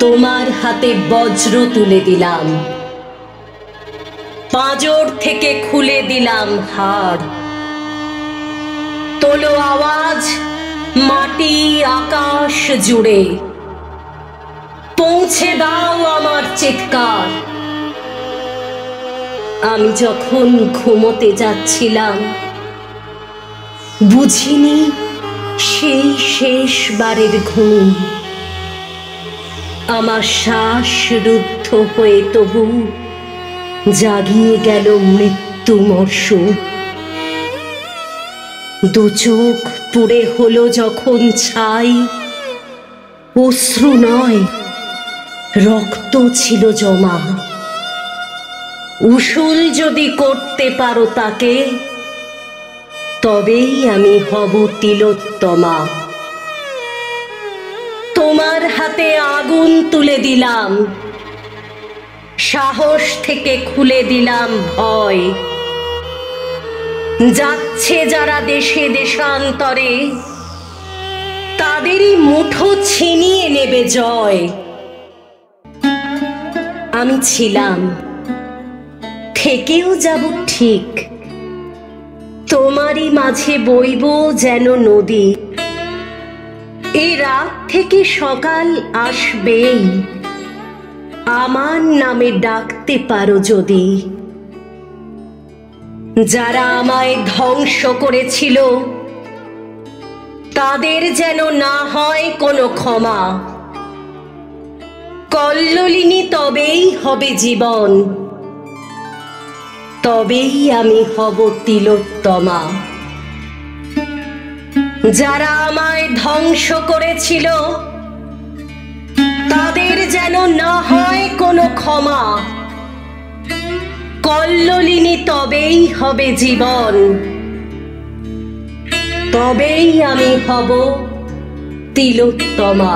তোমার হাতে বজ্র তুলে দিলাম, পাঁজর থেকে খুলে দিলাম হাড়। তোলো আওয়াজ মাটি আকাশ জুড়ে, পৌঁছে দাও আমার চিৎকার। আমি যখন ঘুমোতে যাচ্ছিলাম, বুঝিনি সেই শেষবারের ঘুম। আমার শ্বাস রুদ্ধ হয়ে তবু জাগিয়ে গেল মৃত্যু মরশুম। দু চোখ পুড়ে হলো যখন ছাই, অশ্রু নয় রক্ত ছিল জমা। উসুল যদি করতে পারো তাকে, তবেই আমি হব তিলোত্তমা। তোমার হাতে আগুন তুলে দিলাম, সাহস থেকে খুলে দিলাম ভয়। যাচ্ছে যারা দেশে দেশান্তরে, তাদেরই মুঠো ছিনিয়ে নেবে জয়। আমি ছিলাম, থেকেও যাব ঠিক, তোমারই মাঝে বইব যেন নদী। এই রাত থেকে সকাল আসবেই, আমার নামে ডাকতে পারো যদি। যারা আমায় ধ্বংস করেছিল, তাদের যেন না হয় কোনো ক্ষমা। কল্লোলিনী তবেই হবে জীবন, তবেই আমি হব তিলোত্তমা। যারা আমায় ধ্বংস করেছিল, তাদের যেন না হয় কোনো ক্ষমা। কল্লোলিনী তবেই হবে জীবন, তবেই আমি হব তিলোত্তমা।